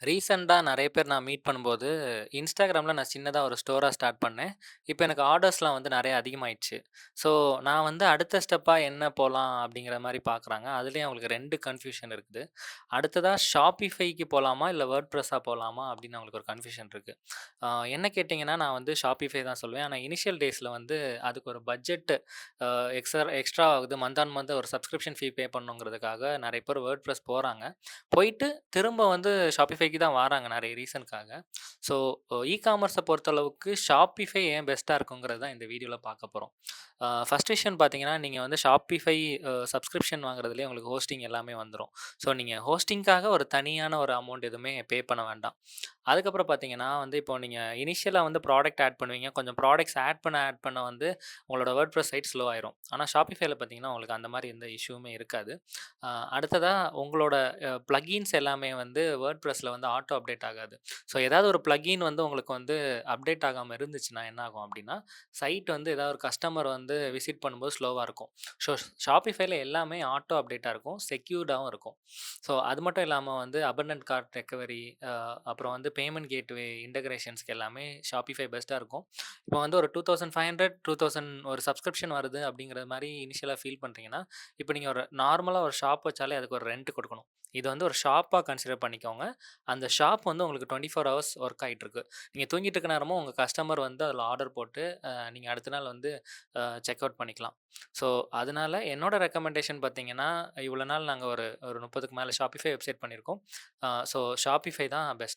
ரீசென்ட்டா நெறைய பேர் நான் மீட் பண்ணும்போது, Instagramல நான் சின்னதா ஒரு ஸ்டோரா ஸ்டார்ட் பண்ணேன். இப்ப எனக்கு ஆர்டர்ஸ்லாம் வந்து நெறைய அதிகமாயிடுச்சு. ஸோ, நான் வந்து அடுத்த ஸ்டெப்பா என்ன போலாம் அப்படிங்கிற மாரி பார்க்குறாங்க. அதுலயும் அவங்களுக்கு 2 கன்ஃப்யூஷன் இருக்குது. அடுத்ததா Shopifyக்கு போலாமா? இல்ல வேர்ட்பிரெஸ்ஸா போலாமா? அப்படின்னு அவங்களுக்கு ஒரு கன்ஃப்யூஷன் இருக்கு. அ என்ன கேட்டீங்கன்னா, நான் வந்து Shopify தான் சொல்லுவேன். ஆனா இனிஷியல் டேஸ்ல வந்து அதுக்கு ஒரு பட்ஜெட் அ எக்ஸ்ட்ரா ஆகுது. மந்த் ஆன் மந்த் ஒரு சப்ஸ்கிரிப்ஷன் ஃபீ பே பண்ணணுங்கிறதுக்காக நெறைய பேர் வேர்ட்பிரெஸ் போறாங்க. போயிட்டு திரும்ப வந்து Shopifyக்கு தான் வாராங்க நெறைய ரீசனுக்காக. ஸோ இ-காமர்ஸ பொறுத்தளவுக்கு Shopify ஏன் பெஸ்ட்டா இருக்குங்கிறது தான் இந்த வீடியோல பார்க்க போறோம். ஃபர்ஸ்ட் விஷயம் பார்த்தீங்கன்னா, நீங்க வந்து Shopify சப்ஸ்கிரிப்ஷன் வாங்குறதுலயே உங்களுக்கு ஹோஸ்டிங் எல்லாமே வந்துரும். ஸோ நீங்க ஹோஸ்டிங்க்காக ஒரு தனியான ஒரு அமௌண்ட் எதுவுமே பே பண்ண வேண்டாம். அதுக்கப்புறம் பார்த்தீங்கன்னா வந்து, இப்போ நீங்க இனிஷியலா வந்து ப்ராடக்ட் ஆட் பண்ணுவீங்க. கொஞ்சம் ப்ராடக்ட்ஸ் ஆட் பண்ண வந்து உங்களோட வேர்ட்பிரெஸ் சைட் ஸ்லோ ஆயிரும். ஆனா Shopifyல பார்த்தீங்கன்னா, உங்களுக்கு அந்த மாரி எந்த இஷ்யூவுமே இருக்காது. அ அடுத்ததா உங்களோட பிளக்கின்ஸ் எல்லாமே வந்து வேர்ட்பிரெஸ்ல வந்து ஆட்டோ அப்டேட் ஆகாது. ஸோ ஏதாவது ஒரு பிளக்கின் வந்து உங்களுக்கு வந்து அப்டேட் ஆகாம இருந்துச்சுன்னா என்ன ஆகும் அப்டின்னா, சைட் வந்து ஏதாவது ஒரு கஸ்டமர் வந்து விசிட் பண்ணும்போது ஸ்லோவா இருக்கும். ஸோ Shopifyல எல்லாமே ஆட்டோ அப்டேட்டா இருக்கும். செக்யூர்டாவும் இருக்கும். ஸோ அது மட்டும் இல்லாம வந்து அபண்டன்ட் கார்ட் ரெக்கவரி அப்புறம் வந்து பேமெண்ட் கேட்வே இன்டகிரேஷன்ஸ்க்கு எல்லாமே Shopify பெஸ்ட்டா இருக்கும். இப்போ வந்து ஒரு 2500, 2000 ஒரு சப்ஸ்கிரிப்ஷன் வருது அப்படிங்கிற மாரி இனிஷியலா ஃபீல் பண்றீங்கன்னா, இப்போ நீங்க ஒரு நார்மலா ஒரு ஷாப் வச்சாலே அதுக்கு ஒரு ரென்ட் குடுக்கணும். இது வந்து ஒரு ஷாப்பா கன்சிடர் பண்ணிக்கோங்க. அந்த ஷாப் வந்து உங்களுக்கு 24 ஹவர்ஸ் ஒர்க் ஆயிட்டுருக்கு. நீங்க தூங்கிட்டு இருக்க நேரமும் உங்க கஸ்டமர் வந்து அதில ஆர்டர் போட்டு நீங்க அடுத்த நாள் வந்து செக் அவுட் பண்ணிக்கலாம். ஸோ, அதனால என்னோட ரெக்கமெண்டேஷன் பார்த்தீங்கன்னா, இவ்வளோ நாள் நாங்க ஒரு ஒரு 30க்கு மேல Shopify வெப்சைட் பண்ணியிருக்கோம். ஸோ Shopify தான் பெஸ்ட்.